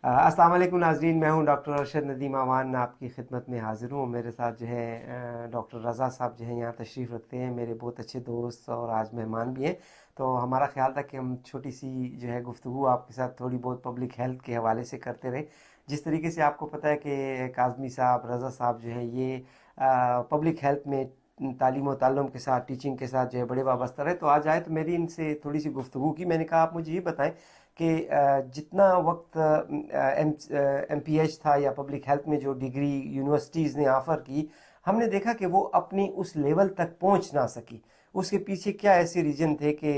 अस्सलाम वालेकुम नाज़रीन, मैं हूं डॉक्टर अरशद नदीम अमान, आप की खिदमत में हाज़िर हूं। मेरे साथ जो है डॉक्टर रज़ा साहब जो हैं यहाँ तशरीफ़ रखते हैं, मेरे बहुत अच्छे दोस्त और आज मेहमान भी हैं। तो हमारा ख्याल था कि हम छोटी सी जो है गुफ्तगू आपके साथ थोड़ी बहुत पब्लिक हेल्थ के हवाले से करते रहें। जिस तरीके से आपको पता है कि काज़मी साहब, रज़ा साहब जो हैं ये पब्लिक हेल्थ में तालीम और ताल्लुम के साथ, टीचिंग के साथ जो है बड़े वाबस्ता रहे। तो आज आए तो मेरी इनसे थोड़ी सी गुफ्तगू की। मैंने कहा आप मुझे ये बताएं कि जितना वक्त एम पी एच था या पब्लिक हेल्थ में जो डिग्री यूनिवर्सिटीज़ ने ऑफ़र की, हमने देखा कि वो अपनी उस लेवल तक पहुंच ना सकी। उसके पीछे क्या ऐसे रीज़न थे कि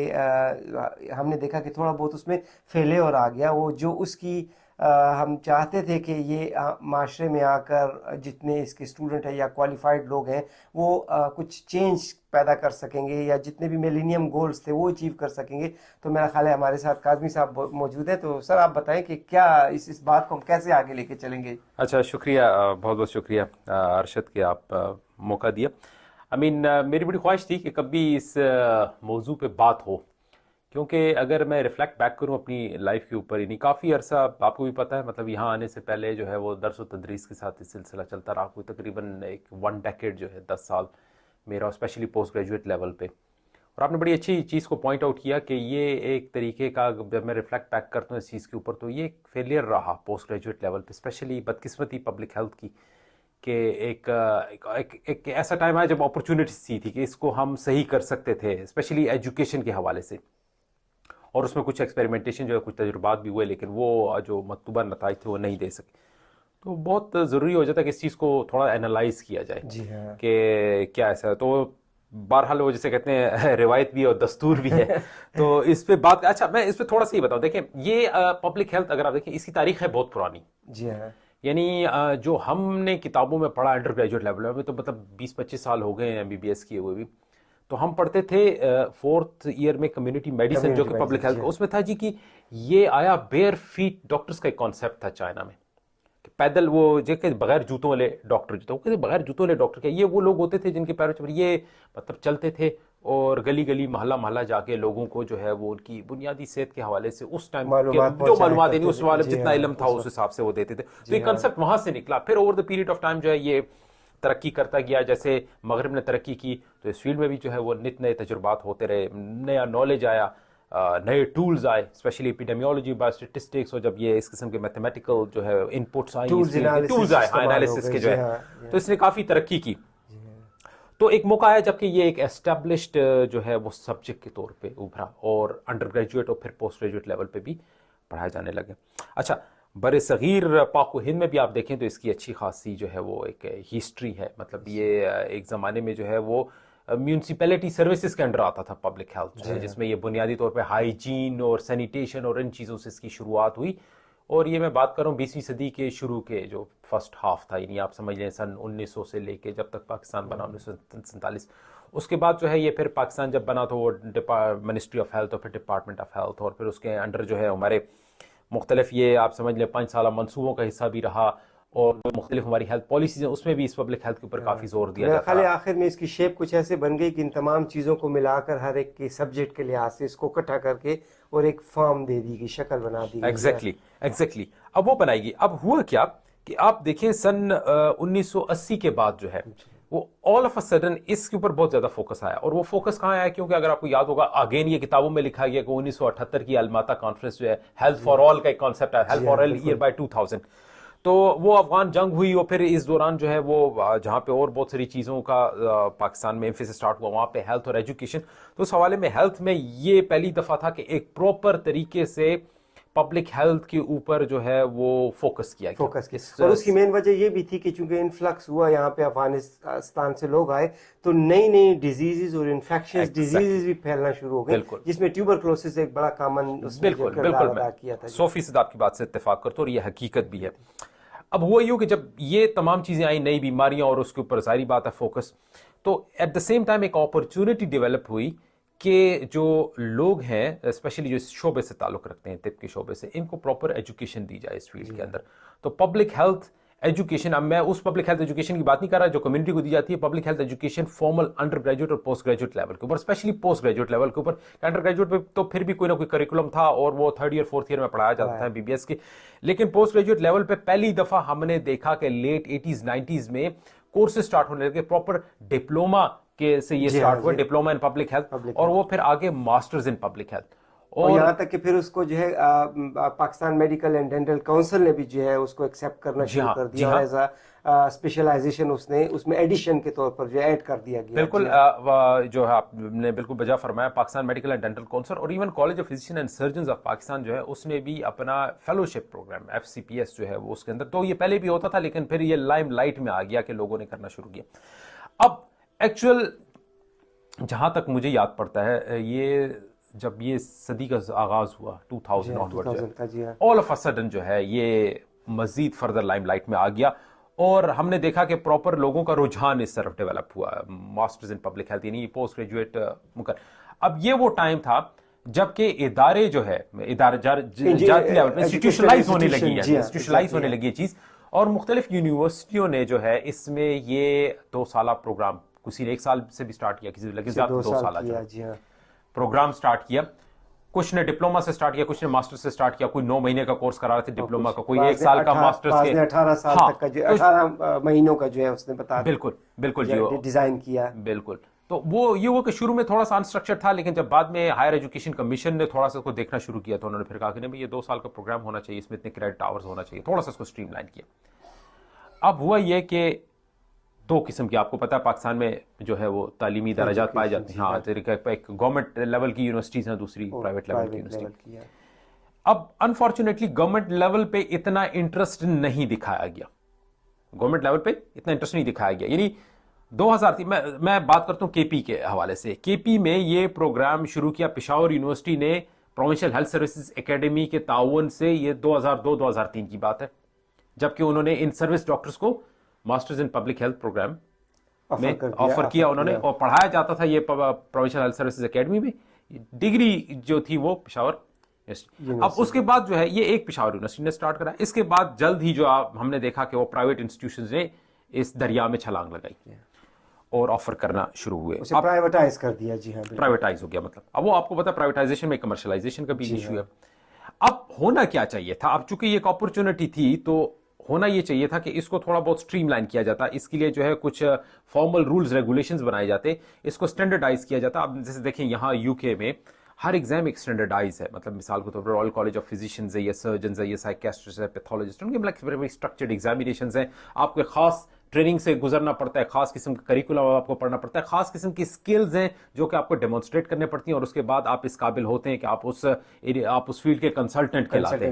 हमने देखा कि थोड़ा बहुत उसमें फेलियर आ गया। वो जो उसकी हम चाहते थे कि ये माशरे में आकर जितने इसके स्टूडेंट हैं या क्वालिफाइड लोग हैं वो कुछ चेंज पैदा कर सकेंगे या जितने भी मिलेनियम गोल्स थे वो अचीव कर सकेंगे। तो मेरा ख्याल है हमारे साथ काज़मी साहब मौजूद हैं। तो सर आप बताएं कि क्या इस बात को हम कैसे आगे लेके चलेंगे। अच्छा, शुक्रिया, बहुत बहुत शुक्रिया अरशद कि आप मौका दिया। मेरी बड़ी ख्वाहिश थी कि कभी इस मौजू पे बात हो, क्योंकि अगर मैं रिफ्लेक्ट बैक करूं अपनी लाइफ के ऊपर, यानी काफ़ी अरसा आपको भी पता है, मतलब यहाँ आने से पहले जो है वो दर्स व तदरीस के साथ ये सिलसिला चलता रहा। कोई तकरीबन एक 1 डेकेड जो है 10 साल मेरा, स्पेशली पोस्ट ग्रेजुएट लेवल पे। और आपने बड़ी अच्छी चीज़ को पॉइंट आउट किया कि ये एक तरीके का, जब मैं रिफ्लेक्ट बैक करता हूँ इस चीज़ के ऊपर, तो ये एक फेलियर रहा पोस्ट ग्रेजुएट लेवल पे, स्पेशली बदकिस्मती पब्लिक हेल्थ की कि एक ऐसा टाइम आया जब अपॉर्चुनिटी सी थी कि इसको हम सही कर सकते थे, स्पेशली एजुकेशन के हवाले से। और उसमें कुछ एक्सपेरिमेंटेशन जो है, कुछ तजुर्बात भी हुए, लेकिन वो जो मतलूबा नताइज थे वो नहीं दे सके। तो बहुत ज़रूरी हो जाता है कि इस चीज़ को थोड़ा एनालाइज किया जाए जी हाँ। कि क्या ऐसा है। तो बहरहाल वो जिसे कहते हैं रिवायत भी है और दस्तूर भी है। तो इस पे बात, अच्छा मैं इस पे थोड़ा सा ही बताऊं। देखें, ये पब्लिक हेल्थ अगर आप देखें, इसकी तारीख है बहुत पुरानी। जी हाँ। यानी जो हमने किताबों में पढ़ा अंडर ग्रेजुएट लेवल में, तो मतलब 20-25 साल हो गए हैं MBBS किए हुए भी। तो हम पढ़ते थे 4th ईयर में कम्युनिटी मेडिसिन, जो कम्युनिटी कि पब्लिक मेडिसिन। जी हेल्थ, हाँ। उसमें था जी कि ये आया बेयर फीट डॉक्टर्स का एक कॉन्सेप्ट था चाइना में, कि पैदल वो जो कि बगैर जूतों वाले डॉक्टर, जो थे बगैर जूतों वाले डॉक्टर, क्या ये वो लोग होते थे जिनके पैरों पर ये मतलब चलते थे और गली गली मोहल्ला मोहल्ला जाके लोगों को जो है वो उनकी बुनियादी सेहत के हवाले से उस टाइम के मालूमात जो पहुंचाया मालूमात, यानी करते उस थे। वाले जी जितना हाँ इल्म था उस उस वक्त। हिसाब से वो देते थे। तो जी ये हाँ। कंसेप्ट वहां से निकला, फिर over the period of time जो है ये तरक्की करता गया। जैसे मगरब ने तरक्की की तो इस फील्ड में भी जो है वो नित नए तजुर्बात होते रहे, नया नॉलेज आया, नए टूल्स आए, स्पेशली एपिडेमियोलॉजी, बायोस्टेटिस्टिक्स, और जब ये इस किस्म के मैथमेटिकल जो है इनपुट्स आई इस टूल्स फील्ड के, टूल्स एनालिसिस आए, हाँ, इस्तेमाल हो एनालिसिस गए। के जो जी है, हाँ। जी तो हाँ। इसने काफ़ी तरक्की की। जी हाँ। तो एक मौका आया जबकि ये एक एस्टेब्लिश्ड जो है वो सब्जेक्ट के तौर पे उभरा और अंडर ग्रेजुएट और फिर पोस्ट ग्रेजुएट लेवल पे भी पढ़ाए जाने लगे। अच्छा, बर सग़ीर पाक व हिंद में भी आप देखें तो इसकी अच्छी खासी जो है वो एक हिस्ट्री है। मतलब ये एक ज़माने में जो है वो म्यूनसिपैलिटी सर्विसेज के अंडर आता था पब्लिक हेल्थ जो जी है, हाँ। जिसमें ये बुनियादी तौर पे हाइजीन और सैनिटेशन और इन चीज़ों से इसकी शुरुआत हुई। और ये मैं बात कर रहा हूँ 20वीं सदी के शुरू के जो फर्स्ट हाफ था, यानी आप समझ लें सन 1900 से लेके जब तक पाकिस्तान बना 1947। उसके बाद जो है ये फिर पाकिस्तान जब बना तो वो मिनिस्ट्री ऑफ हेल्थ और फिर डिपार्टमेंट ऑफ हेल्थ, और फिर उसके अंडर जो है हमारे मुख्तलिफ, ये आप समझ लें 5 साल मनसूबों का हिस्सा भी रहा, और मुख्तलिफ हमारी हेल्थ पॉलिसीज हैं उसमें भी इस पब्लिक हेल्थ के ऊपर काफ़ी जोर तो दिया मेरा जाता ख्याल है रहा। आखिर में इसकी शेप कुछ ऐसे बन गई कि इन तमाम चीज़ों को मिलाकर हर एक के सब्जेक्ट के लिहाज से इसको इकट्ठा करके और एक फॉर्म दे दी गई, शक्ल बना दी गई। क्या? Exactly exactly. अब वो बनाएगी। अब हुआ क्या कि आप देखें सन 1980 के बाद जो है वो ऑल ऑफ अ सडन इसके ऊपर बहुत ज्यादा फोकस आया। और वो फोकस कहाँ आया? क्योंकि अगर आपको याद होगा, अगेन ये किताबों में लिखा गया कि 1978 की अलमाता कॉन्फ्रेंस जो है, हेल्थ जी फॉर ऑल का एक कॉन्सेप्ट है, हेल्थ जी फॉर हाँ ऑल ईयर बिल्कुल। बाय 2000। तो वो अफगान जंग हुई और फिर इस दौरान जो है वो जहाँ पे और बहुत सारी चीज़ों का पाकिस्तान में एम्फेसिस स्टार्ट हुआ, वहाँ पे हेल्थ और एजुकेशन। तो उस हवाले में हेल्थ में ये पहली दफ़ा था कि एक प्रॉपर तरीके से पब्लिक हेल्थ के ऊपर जो है वो फोकस किया गया। फोकस की। इस और उसकी मेन वजह ये भी थी कि चूंकि इन्फ्लक्स हुआ यहाँ पे अफगानिस्तान से लोग आए तो नई नई डिजीजेज और इन्फेक्शियस डिजीजेज एग्जैक्टली, भी फैलना शुरू हो गई, बिल्कुल जिसमें ट्यूबरक्लोसिस एक बड़ा कॉमन उसमें जो बिल्कुल किरदार बिल्कुल, मैं अदा किया था। जी 100% आपकी बात से इत्तेफाक करता हूँ और ये हकीकत भी है। अब हुआ यूँ कि जब ये तमाम चीज़ें आई, नई बीमारियां, और उसके ऊपर सारी बात है फोकस, तो एट द सेम टाइम एक अपॉर्चुनिटी डेवलप हुई कि जो लोग हैं, स्पेशली जो इस शोबे से ताल्लुक़ रखते हैं, तिब के शोबे से, इनको प्रॉपर एजुकेशन दी जाए इस फील्ड जी के हाँ। अंदर। तो पब्लिक हेल्थ एजुकेशन, अब मैं उस पब्लिक हेल्थ एजुकेशन की बात नहीं कर रहा जो कम्युनिटी को दी जाती है, public health education formal under graduate और पोस्ट ग्रेजुएट लेवल के ऊपर, स्पेशली पोस्ट ग्रेजुएट लेवल के ऊपर। अंडर ग्रेजुएट पे तो फिर भी कोई ना कोई करिकुलम था और वो 3rd ईयर 4th ईयर में पढ़ाया जाता था बीबीएस के, लेकिन पोस्ट ग्रेजुएट लेवल पे पहली दफा हमने देखा कि लेट 80s 90s में कोर्सेज स्टार्ट होने लगे, प्रॉपर डिप्लोमा के से ये स्टार्ट हुआ, डिप्लोमा इन पब्लिक हेल्थ, और वो फिर आगे मास्टर्स इन पब्लिक हेल्थ, और यहाँ तक कि फिर उसको जो है Pakistan Medical and Dental council ने भी जो है उसको एक्सेप्ट करना शुरू कर दिया, और एज अ स्पेशलाइजेशन उसने उसमें एडिशन के तौर पर जो ऐड कर दिया गया। बिल्कुल, जो है आपने बिल्कुल बजा फरमाया, Pakistan Medical and Dental Council और even College of Physician and Surgeon of Pakistan जो है उसने भी अपना फेलोशिप प्रोग्राम FCPS जो है वो उसके अंदर, तो ये पहले भी होता था लेकिन फिर ये लाइम लाइट में आ गया कि लोगों ने करना शुरू किया। अब एक्चुअल जहां तक मुझे याद पड़ता है, ये जब ये सदी का आगाज हुआ 2000 onward, all of a sudden जो है ये मजीद फर्दर लाइमलाइट में आ गया, और हमने देखा कि प्रॉपर लोगों का रुझान इस तरफ डेवलप हुआ, मास्टर्स इन पब्लिक हेल्थ यानी पोस्ट ग्रेजुएट मुकर। अब ये वो टाइम था जबकि इदारे जो है जाती लेवल में इंस्टीट्यूशनलाइज होने लगी है, इंस्टीट्यूशनलाइज होने लगी है चीज, और मुख्तलिफ यूनिवर्सिटियों ने जो है इसमें ये 2 साल प्रोग्राम, किसी ने 1 साल से भी स्टार्ट किया, किसी ने लगे 2 साल प्रोग्राम स्टार्ट किया, कुछ ने डिप्लोमा से स्टार्ट किया, कुछ ने मास्टर से स्टार्ट किया, कोई 9 महीने का कोर्स करा रहे थे डिप्लोमा का, कोई 1 साल का मास्टर्स के, 18 साल तक का जो 18 महीनों का जो है उसने बता बिल्कुल बिल्कुल जी डिजाइन किया। बिल्कुल, तो वो ये हुआ कि शुरू में थोड़ा सा अनस्ट्रक्चर्ड था, लेकिन जब बाद में हायर एजुकेशन कमीशन ने थोड़ा सा इसको देखना शुरू किया तो उन्होंने फिर कहा कि नहीं ये 2 साल का प्रोग्राम होना चाहिए, इसमें इतने क्रेडिट आवर्स होना चाहिए, थोड़ा सा इसको स्ट्रीमलाइन किया। अब हुआ ये कि 2 किस्म की, आपको पता है पाकिस्तान में जो है वो तालीमी दराजात पाए जाते हैं, हाँ, एक गवर्नमेंट लेवल की यूनिवर्सिटीज हैं, दूसरी प्राइवेट लेवल की यूनिवर्सिटी। अब अनफॉर्चुनेटली गवर्नमेंट लेवल पे इतना इंटरेस्ट नहीं दिखाया गया, गवर्नमेंट लेवल पे इतना इंटरेस्ट नहीं दिखाया गया, यानी 2003 मैं बात करता हूँ केपी के हवाले से, केपी में ये प्रोग्राम शुरू किया पेशावर यूनिवर्सिटी ने प्रोविंशियल हेल्थ सर्विसेज एकेडमी के ताउन से, ये 2002-2003 की बात है, जबकि उन्होंने इन सर्विस डॉक्टर्स को masters in public health programme में ऑफर किया उन्होंने, और पढ़ाया जाता था ये प्रोविंशियल हेल्थ सर्विसेज एकेडमी में, डिग्री जो थी वो पेशावर। अब उसके बाद जो है ये एक पेशावर यूनिवर्सिटी ने स्टार्ट करा, इसके बाद जल्द ही जो हमने देखा कि वो प्राइवेट इंस्टीट्यूशंस ने इस दरिया में छलांग लगाई और ऑफर करना शुरू हुए, उसे प्राइवेटाइज कर दिया। जी हाँ, प्राइवेटाइज हो गया, मतलब अब वो आपको पता है प्राइवेटाइजेशन में कमर्शलाइजेशन का भी इशू है। अब होना क्या चाहिए था, अब चूंकि एक अपॉर्चुनिटी थी तो होना ये चाहिए था कि इसको थोड़ा बहुत स्ट्रीमलाइन किया जाता, इसके लिए जो है कुछ फॉर्मल रूल्स रेगुलेशंस बनाए जाते, इसको स्टैंडर्डाइज किया जाता। अब जैसे देखें यहाँ यूके में हर एग्जाम एक स्टैंडर्डाइज है, मतलब मिसाल के तौर पर रॉयल कॉलेज ऑफ फिजिशियंस है, या सर्जन है, या साइकियाट्रिस्ट है, पैथोलॉजिस्ट, उनके मतलब स्ट्रक्चर्ड एग्जामिनेशंस हैं, आपको खास ट्रेनिंग से गुजरना पड़ता है, खास किस्म का करिकुलम आपको पढ़ना पड़ता है, खास किस्म की स्किल्स हैं जो कि आपको डेमोन्स्ट्रेट करने पड़ती हैं, और उसके बाद आप इस काबिल होते हैं कि आप उस फील्ड के कंसल्टेंट कहलाते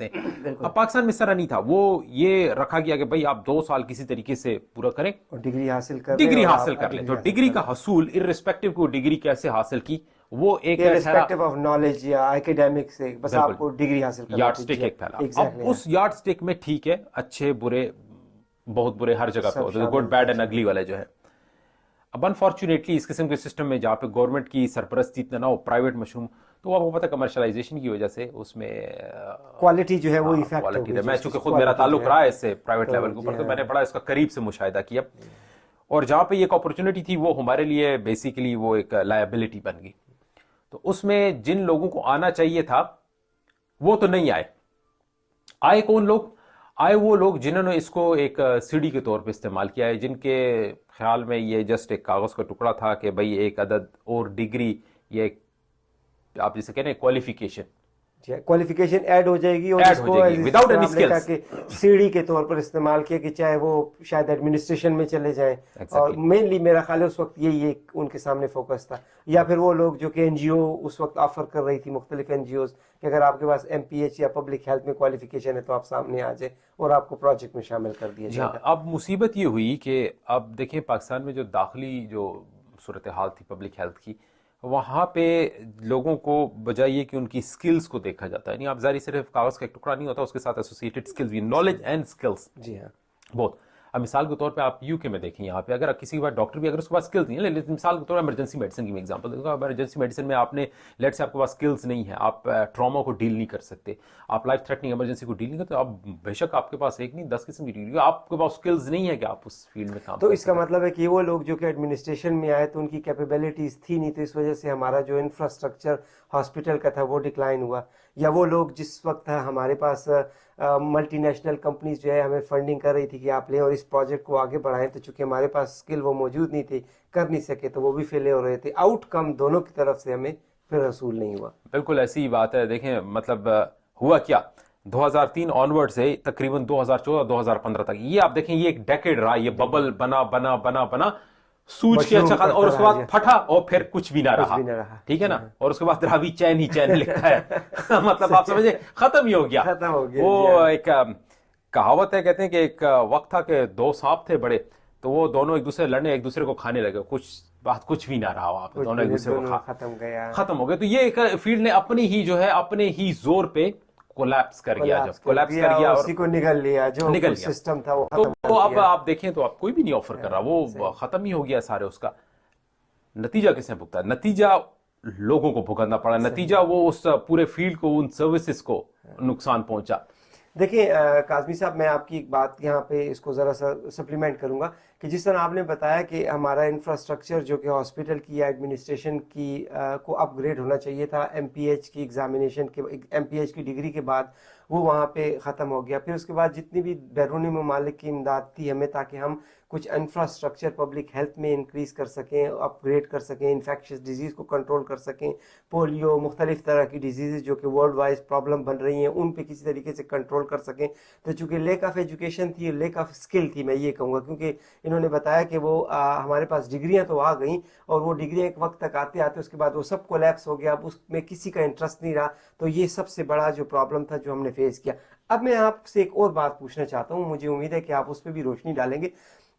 हैं। अब पाकिस्तान में इस तरह नहीं था, वो ये रखा गया कि भाई आप 2 साल किसी तरीके से पूरा करें और डिग्री हासिल कर लें। तो डिग्री का हसूल इर्रिस्पेक्टिव को डिग्री कैसे हासिल की, वो एक इर्रिस्पेक्टिव ऑफ नॉलेज या एकेडमिक से, बस आपको डिग्री हासिल करनी, यार्डस्टिक एक फैला। अब उस यार्डस्टिक में ठीक है, अच्छे बुरे, बहुत बुरे हर जगह पे होते हैं, गुड बैड एंड अगली वाले जो है। अब अनफॉर्चुनेटली इस किस्म के सिस्टम में जहाँ पे गवर्नमेंट की सरपरस्ती इतना ना हो, प्राइवेट मशरूम, तो आपको पता है कमर्शलाइजेशन की वजह से उसमें क्वालिटी जो है वो इफेक्ट हो गई। मैं चूंकि खुद मेरा ताल्लुक रहा है इससे प्राइवेट लेवल के ऊपर, तो मैंने बड़ा इसका करीब से मुशाहिदा किया, और जहाँ पे एक अपॉर्चुनिटी थी वो हमारे लिए बेसिकली वो एक लायबिलिटी बन गई। तो उसमें जिन लोगों को आना चाहिए था वो तो नहीं आए। आए कौन लोग? आए वो लोग जिन्होंने इसको एक सीढ़ी के तौर पे इस्तेमाल किया है, जिनके ख्याल में ये जस्ट एक कागज का टुकड़ा था कि भाई एक अदद और डिग्री, ये आप जिसे कह रहे हैं क्वालिफिकेशन ऐड हो जाएगी, और इसको विदाउट एनी स्किल्स सीढ़ी के तौर पर इस्तेमाल किया कि चाहे वो शायद एडमिनिस्ट्रेशन में चले जाएं। और मेनली मेरा ख्याल है उस वक्त यही एक उनके सामने फोकस था, या फिर वो लोग जो कि एनजीओ उस वक्त ऑफर कर रही थी, मुख्तलिफ एनजीओ, कि अगर आपके पास MPH या पब्लिक हेल्थ में क्वालिफिकेशन है तो आप सामने आ जाए और आपको प्रोजेक्ट में शामिल कर दिया जाए। अब मुसीबत ये हुई कि अब देखें पाकिस्तान में जो दाखिली जो सूरत हाल थी पब्लिक हेल्थ की, वहाँ पे लोगों को बजाय ये कि उनकी स्किल्स को देखा जाता है, नहीं आप जारी सिर्फ कागज का एक टुकड़ा नहीं होता, उसके साथ एसोसिएटेड स्किल्स भी, नॉलेज एंड स्किल्स। जी हाँ, बहुत। अब मिसाल के तौर पे आप यूके में देखें, यहाँ पे अगर किसी के पास डॉक्टर भी अगर उसके पास स्किल्स नहीं है, लेकिन मिसाल के तौर पर इमरजेंसी मेडिसिन की मैं एग्जांपल दूंगा, इमरजेंसी मेडिसिन में आपने लेट से आपके पास स्किल्स नहीं है, आप ट्रॉमा को डील नहीं कर सकते, आप लाइफ थ्रेटनिंग इमरजेंसी को डील नहीं करते, आप बेशक आपके पास एक नहीं 10 किस्म की डिग्री, आपके पास स्किल्स नहीं है कि आप उस फील्ड में काम तो कर इसका सकें। मतलब है कि वो लोग जो कि एडमिनिस्ट्रेशन में आए तो उनकी कैपेबिलिटीज थी नहीं, तो इस वजह से हमारा जो इंफ्रास्ट्रक्चर हॉस्पिटल का था वो डिक्लाइन हुआ। या वो लोग जिस वक्त हमारे पास मल्टी नेशनल कंपनीज जो है हमें फंडिंग कर रही थी कि आप लें और इस प्रोजेक्ट को आगे बढ़ाएं, तो चूंकि हमारे पास स्किल वो मौजूद नहीं थी, कर नहीं सके, तो वो भी फेल हो रहे थे। आउटकम दोनों की तरफ से हमें फिर वसूल नहीं हुआ। बिल्कुल ऐसी ही बात है। देखें मतलब हुआ क्या, 2003 ऑनवर्ड से तकरीबन 2014-2015 तक, ये आप देखें ये एक डेकेड रहा, ये बबल बना बना बना बना सूझ के मशरूम अच्छा खासा, और करता उसके रहा बाद जी। फटा और फिर कुछ भी ना कुछ रहा, भी न रहा। ठीक है ना, और उसके बाद रावी चैन ही चैन लिखता है मतलब आप समझे खत्म ही हो गया। खत्म हो गया जी, वो हाँ। एक कहावत है, कहते हैं कि एक वक्त था कि दो सांप थे बड़े, तो वो दोनों एक दूसरे लड़ने एक दूसरे को खाने लगे, कुछ बात कुछ भी ना रहा वहां पे, कुछ दोनों एक भी दूसरे को दोनों खत्म गया, खत्म हो गए। तो ये एक फील्ड ने अपनी ही जो है अपने ही जोर पे कोलैप्स कर गया, जब कोलैप्स कर गया और और उसी को निगल लिया, जो निकल कुछ गया। सिस्टम था वो तो खत्म कर अब दिया। आप देखें तो आप कोई भी नहीं ऑफर कर रहा, वो खत्म ही हो गया सारे। उसका नतीजा किसने भुगता? नतीजा लोगों को भुगतना पड़ा, नतीजा वो उस पूरे फील्ड को, उन सर्विसेज को नुकसान पहुंचा। देखिए काजमी साहब, मैं आपकी एक बात यहाँ पे इसको ज़रा सा सप्लीमेंट करूँगा कि जिस तरह आपने बताया कि हमारा इंफ्रास्ट्रक्चर जो कि हॉस्पिटल की या एडमिनिस्ट्रेशन की को अपग्रेड होना चाहिए था, एमपीएच की एग्जामिनेशन के, एमपीएच की डिग्री के बाद वो वहाँ पे ख़त्म हो गया। फिर उसके बाद जितनी भी बैरूनी ममालिक की इमदाद थी हमें, ताकि हम कुछ इंफ्रास्ट्रक्चर पब्लिक हेल्थ में इंक्रीज़ कर सकें, अपग्रेड कर सकें, इन्फेक्शियस डिजीज़ को कंट्रोल कर सकें, पोलियो, मुख्तलिफ तरह की डिजीज़ जो कि वर्ल्ड वाइज प्रॉब्लम बन रही हैं, उन पे किसी तरीके से कंट्रोल कर सकें। तो चूँकि लेक ऑफ एजुकेशन थी, लेक ऑफ स्किल थी, मैं ये कहूँगा, क्योंकि इन्होंने बताया कि वो हमारे पास डिग्रियाँ तो आ गई, और वो डिग्रियाँ एक वक्त तक आते आते उसके बाद वो सब कोलैप्स हो गया, अब उसमें किसी का इंटरेस्ट नहीं रहा। तो ये सबसे बड़ा जो प्रॉब्लम था जो हमने फेस किया। अब मैं आपसे एक और बात पूछना चाहता हूँ, मुझे उम्मीद है कि आप उस पर भी रोशनी डालेंगे।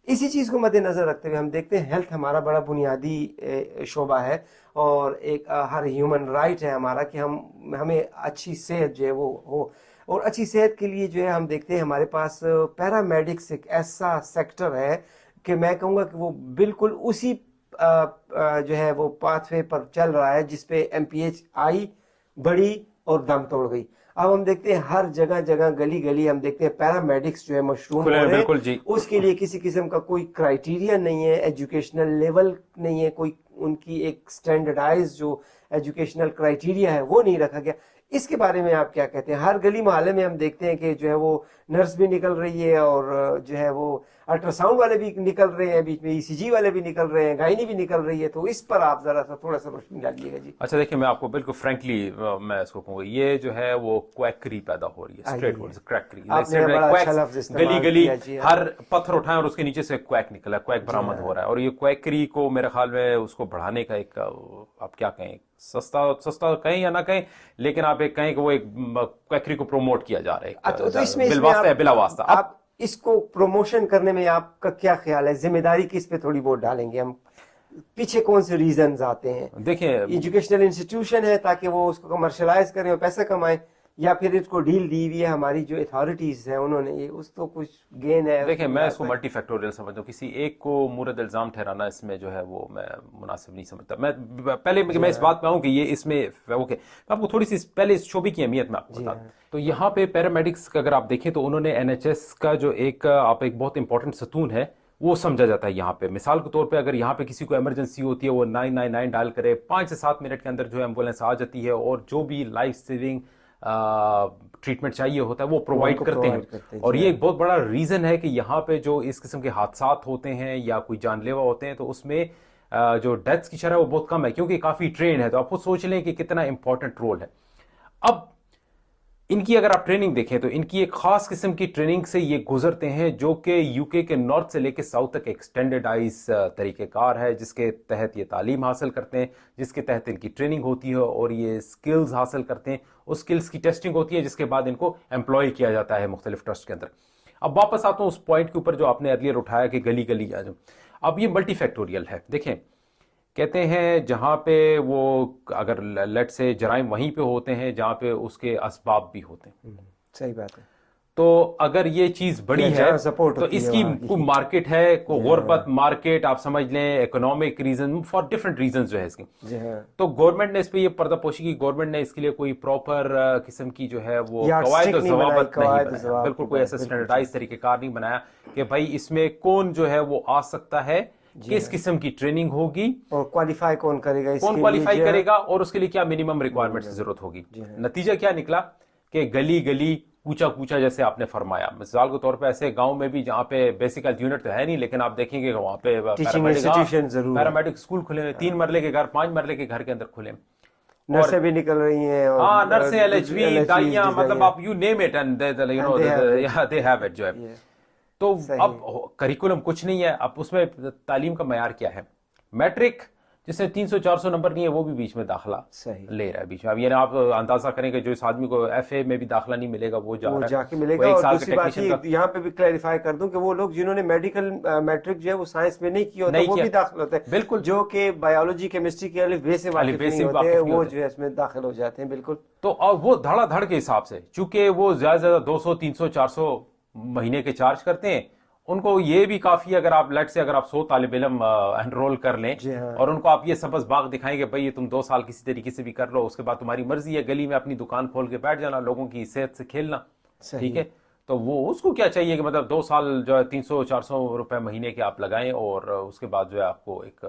इसी चीज़ को मद्देनज़र रखते हुए हम देखते हैं हेल्थ हमारा बड़ा बुनियादी शोबा है, और एक हर ह्यूमन राइट है हमारा कि हमें अच्छी सेहत जो है वो हो। और अच्छी सेहत के लिए जो है हम देखते हैं हमारे पास पैरामेडिक्स एक ऐसा सेक्टर है कि मैं कहूँगा कि वो बिल्कुल उसी जो है वो पाथवे पर चल रहा है जिस पे एमपीएच आई, बड़ी और दम तोड़ गई। अब हम देखते हैं हर जगह जगह, गली गली हम देखते हैं पैरामेडिक्स जो है मशरूम हो रहे बिल्कुल जी। हैं। उसके लिए किसी किस्म का कोई क्राइटेरिया नहीं है, एजुकेशनल लेवल नहीं है, कोई उनकी एक स्टैंडर्डाइज जो एजुकेशनल क्राइटेरिया है वो नहीं रखा गया। इसके बारे में आप क्या कहते हैं? हर गली मोहल्ले में हम देखते हैं कि जो है वो नर्स भी निकल रही है, और जो है वो अल्ट्रासाउंड वाले भी निकल रहे हैं, बीच में ईसीजी वाले भी निकल रहे हैं, गायनी भी निकल रही है। तो इस पर आप जरा सा थोड़ा सा रोशनी डालिएगा जी। अच्छा देखिए, मैं आपको बिल्कुल फ्रैंकली मैं इसको कहूँगा, ये जो है वो क्वैकरी पैदा हो रही है, स्ट्रेट वर्ड क्वैकरी। आपने बड़ा अच्छा लफ्ज इस्तेमाल गली गली किया जी। हर पत्थर उठाएं और उसके नीचे से क्वैक निकला, क्वैक बरामद हो रहा है। और ये क्वैकरी को मेरे ख्याल में उसको बढ़ाने का एक, आप क्या कहें, सस्ता कहें या ना कहें, लेकिन आप एक कहें कि वो एक क्वैकरी को प्रमोट किया जा रहा है, तो इसमें बिलवास्ता है बिला वास्ता। आप इसको प्रमोशन करने में आपका क्या ख्याल है? जिम्मेदारी किस पे थोड़ी बहुत डालेंगे हम? पीछे कौन से रीजंस आते हैं? देखिए, एजुकेशनल इंस्टीट्यूशन है ताकि वो उसको कमर्शलाइज करें और पैसा कमाएं, या फिर इसको डील दी हुई है हमारी जो अथॉरिटीज है उन्होंने, ये उस तो कुछ गेन है? देखिए, मैं इसको मल्टी फैक्टोरियल समझता हूँ, किसी एक को मुरद इल्जाम ठहराना इसमें जो है वो मैं मुनासिब नहीं समझता। मैं पहले मैं इस बात पे आऊँ कि ये इसमें ओके, मैं आपको थोड़ी सी पहले इस शोबे की अहमियत में आपको बता दूं। तो यहाँ पे पैरामेडिक्स का अगर आप देखें तो उन्होंने एनएचएस का जो एक बहुत इंपॉर्टेंट सतून है वो समझा जाता है यहाँ पे। मिसाल के तौर पे अगर यहाँ पे किसी को इमरजेंसी होती है, वो 999 डायल करे, 5 से 7 मिनट के अंदर जो है एम्बुलेंस आ जाती है, और जो भी लाइफ सेविंग ट्रीटमेंट चाहिए होता है वो प्रोवाइड करते हैं। और ये एक बहुत बड़ा रीजन है कि यहाँ पे जो इस किस्म के हादसात होते हैं या कोई जानलेवा होते हैं तो उसमें जो डेथ्स की शरह वो बहुत कम है, क्योंकि काफी ट्रेन है। तो आप खुद सोच लें कि कितना इंपॉर्टेंट रोल है। अब इनकी अगर आप ट्रेनिंग देखें तो इनकी एक खास किस्म की ट्रेनिंग से ये गुजरते हैं, जो कि यूके के नॉर्थ से लेकर साउथ तक एक स्टैंडर्डाइज तरीक़ेकार है, जिसके तहत ये तालीम हासिल करते हैं, जिसके तहत इनकी ट्रेनिंग होती है और ये स्किल्स हासिल करते हैं। उस स्किल्स की टेस्टिंग होती है, जिसके बाद इनको एम्प्लॉय किया जाता है मुख्तलिफ ट्रस्ट के अंदर। अब वापस आता हूँ उस पॉइंट के ऊपर जो आपने अर्लियर उठाया कि गली गली आ जाओ। अब ये मल्टी फैक्टोरियल है। देखें, कहते हैं जहाँ पे वो अगर लेट से जराइम वहीं पे होते हैं जहाँ पे उसके असबाब भी होते हैं। सही बात है। تو اگر یہ چیز بڑی یا ہے جہاں support تو ہوتی اس ہے کی وہاں کی. کوئی مارکیٹ ہے, کوئی غربت مارکیٹ آپ سمجھ لیں, economic reason, for different reasons جو ہے اس کی. جی ہاں, تو گورنمنٹ نے اس پہ یہ پردہ پوشی کی, گورنمنٹ نے اس کے لیے کوئی پراپر قسم کی جو ہے وہ یارڈ قواعد و اسٹک نہیں بنائی, ضوابط نہیں قواعد و بنایا, ضوابط بالکل کی کوئی بات, ایسا بالکل اسٹینڈرڈائز طریقہ کار نہیں بنایا کہ بھائی اس میں کون جو ہے وہ آ سکتا ہے, کس قسم کی ٹریننگ ہوگی, اور کوالیفائی کون کرے گا اس کون کے لیے, کوالیفائی جو ہے کرے گا, اور اس کے لیے کیا منیمم ریکوائرمنٹس کی ضرورت ہوگی. نتیجہ کیا نکلا کہ گلی گلی کوچا کوچا جیسے آپ نے فرمایا, مثال کے طور پہ ایسے گاؤں میں بھی جہاں پہ بیسک ہیلتھ یونٹ تو ہے نہیں, لیکن آپ دیکھیں گے وہاں پہ ٹیچنگ انسٹیٹیوشن ضرور ہے, پیرامیڈک اسکول کھلے ہیں, 3 مرلے کے گھر, 5 مرلے کے گھر کے اندر کھلے ہیں, نرسیں بھی نکل رہی ہیں, اور ہاں نرسیں, ایل ایچ وی, دائیاں, مطلب آپ you name it and you know they have it جو ہے. تو اب کریکولم کچھ نہیں ہے, اب اس میں تعلیم کا معیار کیا ہے, میٹرک جس نے 300-400 نمبر نہیں ہے وہ بھی بیچ میں داخلہ لے رہا ہے بیچ میں. اب یہ آپ اندازہ کریں کہ جو اس آدمی کو ایف اے میں بھی داخلہ نہیں ملے گا وہ جا کے ملے گا. اور دوسری بات یہاں پہ بھی کلیریفائی کر دوں کہ وہ لوگ جنہوں نے میڈیکل میٹرک جو ہے وہ سائنس میں نہیں کیا ہوتا وہ بھی داخل ہوتے ہیں, بالکل, جو کہ بایولوجی کیمسٹری کے الف بے سے واقف نہیں ہوتے ہیں, وہ جو ہے اس میں داخل ہو جاتے ہیں. بالکل. تو اور وہ دھڑا دھڑ کے حساب سے, چونکہ وہ زیادہ سے زیادہ 200-300-400 مہینے کے چارج کرتے ہیں, ان کو یہ بھی کافی ہے اگر آپ لیٹ سے اگر آپ 100 طالب علم انرول کر لیں اور ان کو آپ یہ سبز باغ دکھائیں گے بھائی یہ تم 2 سال کسی طریقے سے بھی کر لو, اس کے بعد تمہاری مرضی ہے گلی میں اپنی دکان کھول کے بیٹھ جانا, لوگوں کی صحت سے کھیلنا, ٹھیک ہے, تو وہ اس کو کیا چاہیے کہ مطلب 2 سال جو ہے 300-400 روپے مہینے کے آپ لگائیں اور اس کے بعد جو ہے آپ کو ایک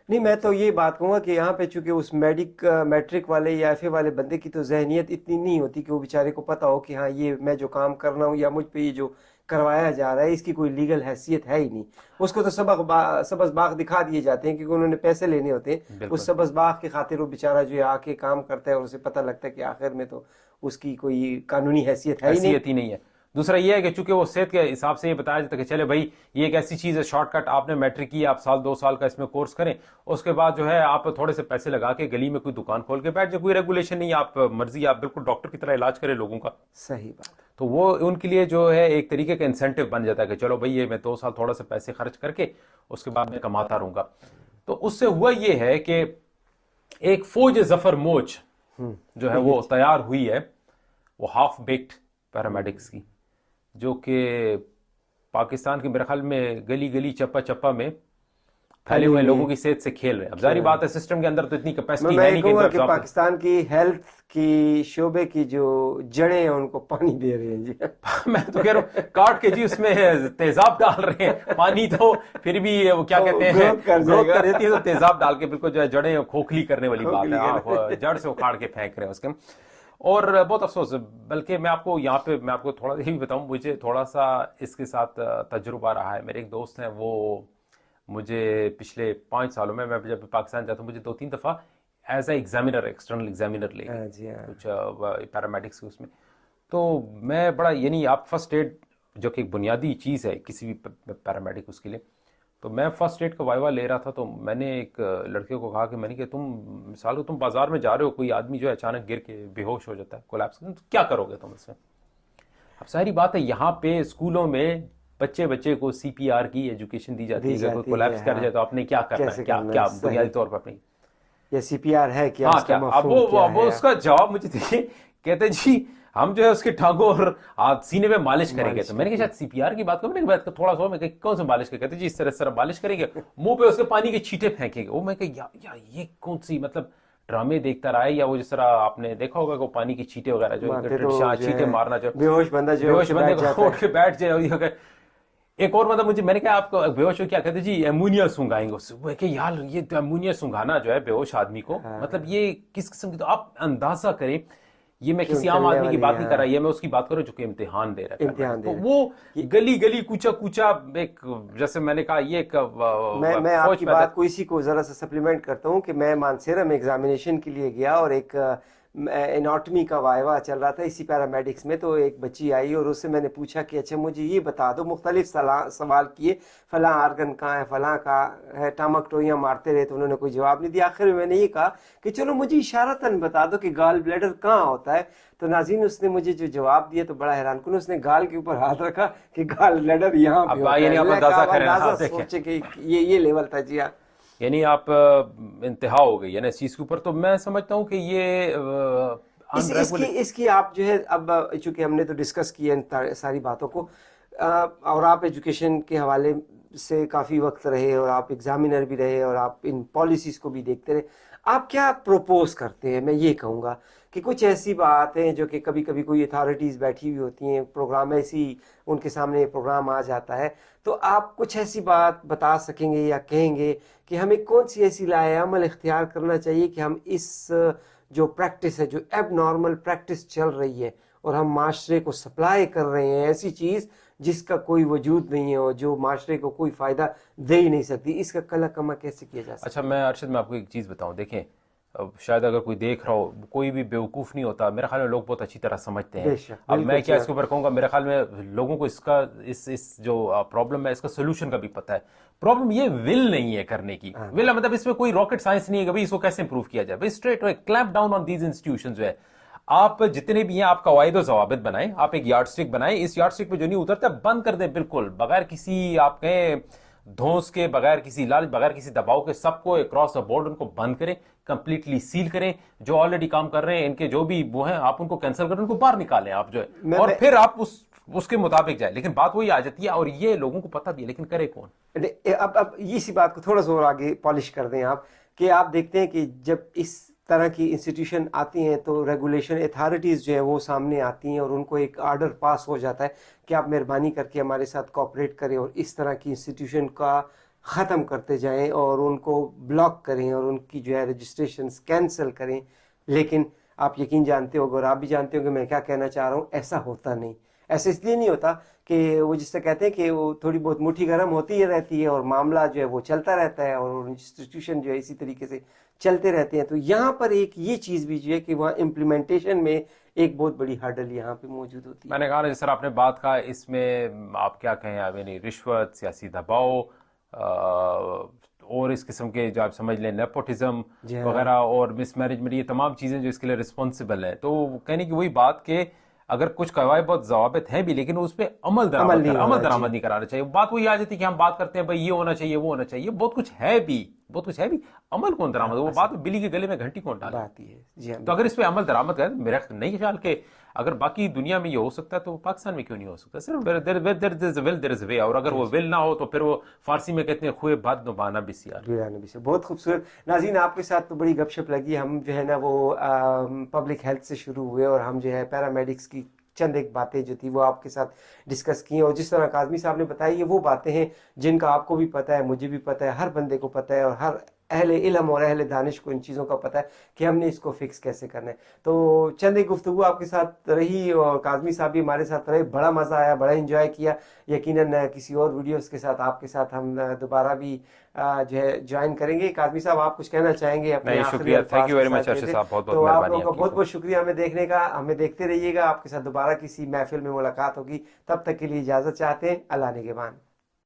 نہیں. میں تو یہ بات کہوں گا کہ یہاں پہ چونکہ اس میٹرک والے یا ایف اے والے بندے کی تو ذہنیت اتنی نہیں ہوتی کہ وہ بیچارے کو پتا ہو کہ ہاں یہ میں جو کام کر رہا ہوں یا مجھ پہ یہ جو کروایا جا رہا ہے اس کی کوئی لیگل حیثیت ہے ہی نہیں. اس کو تو سبز باغ دکھا دیے جاتے ہیں کیونکہ انہوں نے پیسے لینے ہوتے ہیں, اس سبز باغ کی خاطر وہ بیچارہ جو ہے آ کے کام کرتا ہے اور اسے پتہ لگتا ہے کہ آخر میں تو اس کی کوئی قانونی حیثیت ہے ہی نہیں ہے. دوسرا یہ ہے کہ چونکہ وہ صحت کے حساب سے یہ بتایا جاتا ہے کہ چلے بھائی یہ ایک ایسی چیز ہے شارٹ کٹ, آپ نے میٹرک کی, آپ 1-2 سال کا اس میں کورس کریں, اس کے بعد جو ہے آپ تھوڑے سے پیسے لگا کے گلی میں کوئی دکان کھول کے بیٹھ جائے, کوئی ریگولیشن نہیں, آپ مرضی, آپ بالکل ڈاکٹر کی طرح علاج کریں لوگوں کا. صحیح بات. تو وہ ان کے لیے جو ہے ایک طریقے کا انسینٹو بن جاتا ہے کہ چلو بھائی یہ میں 2 سال تھوڑا سا پیسے خرچ کر کے اس کے بعد میں کماتا رہوں گا. تو اس سے ہوا یہ ہے کہ ایک فوج ظفر موج جو ہے وہ تیار ہوئی ہے, وہ ہاف بیکڈ پیرامیڈکس کی, جو کہ پاکستان کے میرے خیال میں گلی گلی چپا چپا میں پھیلے ہوئے لوگوں کی صحت سے کھیل رہے ہیں. اب ظاہری بات ہے سسٹم کے اندر تو اتنی کیپیسٹی ہے نہیں کہ پاکستان کی ہیلتھ کی شعبے کی جو جڑیں ہیں ان کو پانی دے رہے ہیں. جی میں تو کہہ رہا ہوں کاٹ کے جی اس میں تیزاب ڈال رہے ہیں, پانی تو پھر بھی وہ کیا کہتے ہیں گروتھ کر دیتی ہے, تو تیزاب ڈال کے بالکل جو ہے جڑیں کھوکھلی کرنے والی بات ہے, جڑ سے اکھاڑ کے پھینک رہے ہیں اس کے. اور بہت افسوس ہے, بلکہ میں آپ کو یہاں پہ میں آپ کو تھوڑا یہ بھی بتاؤں, مجھے تھوڑا سا اس کے ساتھ تجربہ رہا ہے. میرے ایک دوست ہیں, وہ مجھے پچھلے 5 سالوں میں جب پاکستان جاتا ہوں مجھے 2-3 دفعہ as a examiner, external examiner لے گئے کچھ پیرامیڈکس کے اس میں. تو میں بڑا یعنی آپ فرسٹ ایڈ جو کہ ایک بنیادی چیز ہے کسی بھی پیرامیڈک اس کے لیے, تو میں فرسٹ ایڈ کا وائوا لے رہا تھا. تو میں نے ایک لڑکے کو کہا کہ میں نے کہ تم مثال کو تم بازار میں جا رہے ہو, کوئی آدمی جو ہے اچانک گر کے بے ہوش ہو جاتا ہے, کولیپس, تو کیا کرو گے تم اس میں. اب ساری بات ہے یہاں پہ اسکولوں میں بچے کو سی پی آر کی ایجوکیشن دی جاتی ہے کہ کوئی کولیپس کر جائے تو آپ نے کیا کرنا ہے, کیا بنیادی طور پر اپنی یہ سی پی آر ہے کیا, اب وہ اس کا جواب مجھے دیکھیں, کہتے جی ہم جو ہے اس کے ٹانگوں اور سینے پہ مالش کریں گے. تو میں نے کہا شاید سی پی آر کی بات کروں, میں نے تھوڑا سا, میں کون سے مالش کہتے جی اس طرح مالش کریں گے, منہ پہ اس کے پانی کے چھینٹے پھینکیں گے. وہ میں کہ یا یہ کون سی مطلب ڈرامے دیکھتا رہا ہے, یا وہ جس طرح آپ نے دیکھا ہوگا کہ پانی کی چھینٹے وغیرہ جو چھینٹے مارنا, جو بے ہوش بندہ کو اٹھ کے بیٹھ جائے. ایک اور مطلب مجھے میں نے کہا آپ کو بے ہوش ہو کیا کہتے جی ایمونیا سونگائیں گے اس سے, کہ یار یہ ایمونیا سونگانا جو ہے بے ہوش آدمی کو, مطلب یہ کس قسم کی. تو آپ اندازہ کریں, یہ میں کسی عام آدمی کی بات نہیں کر رہا, یہ میں اس کی بات کروں جو کہ امتحان دے رہا ہے. تو وہ گلی گلی کوچا کوچا ایک, جیسے میں نے کہا یہ ایک, میں آپ کی بات کو اسی کو ذرا سا سپلیمنٹ کرتا ہوں کہ میں مانسیرا میں ایگزامینیشن کے لیے گیا اور ایک اناٹمی کا وائوا چل رہا تھا اسی پیرامیڈکس میں. تو ایک بچی آئی اور اس سے میں نے پوچھا کہ اچھا مجھے یہ بتا دو, مختلف سوال کیے, فلاں آرگن کہاں ہے, فلاں کا ہے, ٹامکٹوئیاں مارتے رہے, تو انہوں نے کوئی جواب نہیں دیا. آخر میں نے یہ کہا کہ چلو مجھے اشارتاً بتا دو کہ گال بلیڈر کہاں ہوتا ہے. تو ناظرین اس نے مجھے جو جواب دیا تو بڑا حیران کن, اس نے گال کے اوپر ہاتھ رکھا کہ گال بلیڈر یہاں پہ ہوتا ہے. اندازہ سوچے کہ یہ لیول تھا. جی ہاں, یعنی آپ انتہا ہو گئی ہے نا اس چیز کے اوپر. تو میں سمجھتا ہوں کہ یہ इसकी आप जो है, अब चूंकि हमने तो डिस्कस किया इन सारी बातों को, और आप एजुकेशन के हवाले से काफ़ी वक्त रहे और आप एग्जामिनर भी रहे और आप इन पॉलिसीज़ को भी देखते रहे, आप क्या प्रोपोज करते हैं? मैं ये कहूँगा कि कुछ ऐसी बातें जो कि कभी कभी कोई अथॉरिटीज़ बैठी हुई होती हैं, प्रोग्राम ऐसी उनके सामने प्रोग्राम आ जाता है, तो आप कुछ ऐसी बात बता सकेंगे या कहेंगे कि हमें कौन सी ऐसी लाए अमल इख्तियार करना चाहिए कि हम इस जो प्रैक्टिस है, जो एब नॉर्मल प्रैक्टिस चल रही है और हम माशरे को सप्लाई कर रहे हैं ऐसी चीज़ जिसका कोई वजूद नहीं है और जो माशरे को कोई फ़ायदा दे ही नहीं सकती, इसका कला कमा कैसे किया जा सकता? अच्छा, मैं अरशद मैं आपको एक चीज़ बताऊं, देखें, अब शायद अगर कोई देख रहा हो, कोई भी बेवकूफ़ नहीं होता, मेरे ख्याल में लोग बहुत अच्छी तरह समझते हैं। अब मैं क्या इसके ऊपर कहूँगा, मेरे ख्याल में लोगों को इसका इस जो प्रॉब्लम है इसका सोल्यूशन का भी पता है। प्रॉब्लम ये विल नहीं है करने की। विल मतलब इसमें कोई रॉकेट साइंस नहीं है कि भाई इसको कैसे इंप्रूव किया जाए। भाई straight clamp down on these institutions जो है, आप जितने भी हैं आपका वाइद और जवाबित बनाएं, आप एक यार्ड स्टिक बनाएं, इस यार्ड स्टिक पे जो नहीं उतरता बंद कर दें बिल्कुल, बगैर किसी आप कहें धौंस के, बगैर किसी लालच, बगैर किसी दबाव के, सबको अक्रॉस द बोर्ड उनको बंद करें, कंप्लीटली सील करें। जो ऑलरेडी काम कर रहे हैं इनके जो भी वो हैं आप उनको कैंसिल करें, उनको बाहर निकालें आप जो है, और फिर आप उसके मुताबिक जाए। लेकिन बात वही आ जाती है और ये लोगों को पता भी है, लेकिन करे कौन? अब इसी बात को थोड़ा सा और आगे पॉलिश कर दें आप, कि आप देखते हैं कि जब इस तरह की इंस्टीट्यूशन आती हैं तो रेगुलेशन अथॉरिटीज़ जो है वो सामने आती हैं और उनको एक आर्डर पास हो जाता है कि आप मेहरबानी करके हमारे साथ कोऑपरेट करें और इस तरह की इंस्टीट्यूशन का ख़त्म करते जाएं और उनको ब्लॉक करें और उनकी जो है रजिस्ट्रेशन कैंसिल करें। लेकिन आप यकीन जानते हो और आप भी जानते हो कि मैं क्या कहना चाह रहा हूँ, ऐसा होता नहीं। ऐसा इसलिए नहीं होता कि वो जिससे कहते हैं कि वो थोड़ी बहुत मुट्ठी गर्म होती ही रहती है और मामला जो है वो चलता रहता है और इंस्टीट्यूशन जो है इसी तरीके से चलते रहते हैं। तो यहाँ पर एक ये चीज़ भी जो है कि वहाँ इम्प्लीमेंटेशन में एक बहुत बड़ी हर्डल यहाँ पे मौजूद होती है। मैंने कहा ना, सर आपने बात कहा, इसमें आप क्या कहें, यानी रिश्वत, सियासी दबाव और इस किस्म के जो आप समझ लें नेपोटिज्म वगैरह और मिसमैनेजमेंट, ये तमाम चीज़ें जो इसके लिए रिस्पॉन्सिबल हैं। तो कहने की वही बात कि अगर कुछ कवायद बहुत जवाबित हैं भी, लेकिन उस पर अमल दरामद नहीं कराना चाहिए। बात वही आ जाती है कि हम बात करते हैं भाई ये होना चाहिए वो होना चाहिए, बहुत कुछ है भी, अमल कौन दरामद, वो बात बिल्ली के गले में घंटी कौन डालती है। तो अगर इस पे अमल दरामद करें, मेरा नहीं ख्याल के अगर बाकी दुनिया में ये हो सकता है तो पाकिस्तान में क्यों नहीं हो सकता? सिर्फ देयर इज वे, और अगर वो विल ना हो तो फिर वो फारसी में कहते हैं खुए बाद नुबाना बिसियार। बहुत खूबसूरत। नाज़रीन, आपके साथ तो बड़ी गपशप लगी। हम जो है ना वो पब्लिक हेल्थ से शुरू हुए और हम जो है पैरामेडिक्स की चंद एक बातें जो थी वो आपके साथ डिस्कस की, और जिस तरह काज़मी साहब ने बताई ये वो बातें हैं जिनका आपको भी पता है, मुझे भी पता है, हर बंदे को पता है और हर अहले इल्म और अहले दानिश को इन चीज़ों का पता है कि हमने इसको फिक्स कैसे करना है। तो चंद एक गुफ्तगू आपके साथ रही और काज़मी साहब भी हमारे साथ रहे, बड़ा मज़ा आया, बड़ा एंजॉय किया। यकीनन किसी और वीडियोस के साथ आपके साथ हम दोबारा भी जो है ज्वाइन करेंगे। काज़मी साहब, आप कुछ कहना चाहेंगे अपने? शुक्रिया, thank you very much Arshad साहब, बहुत तो आप लोगों का बहुत बहुत शुक्रिया हमें देखने का। हमें देखते रहिएगा, आपके साथ दोबारा किसी महफिल में मुलाकात होगी। तब तक के लिए इजाज़त चाहते हैं। अल्लाह निगहबान।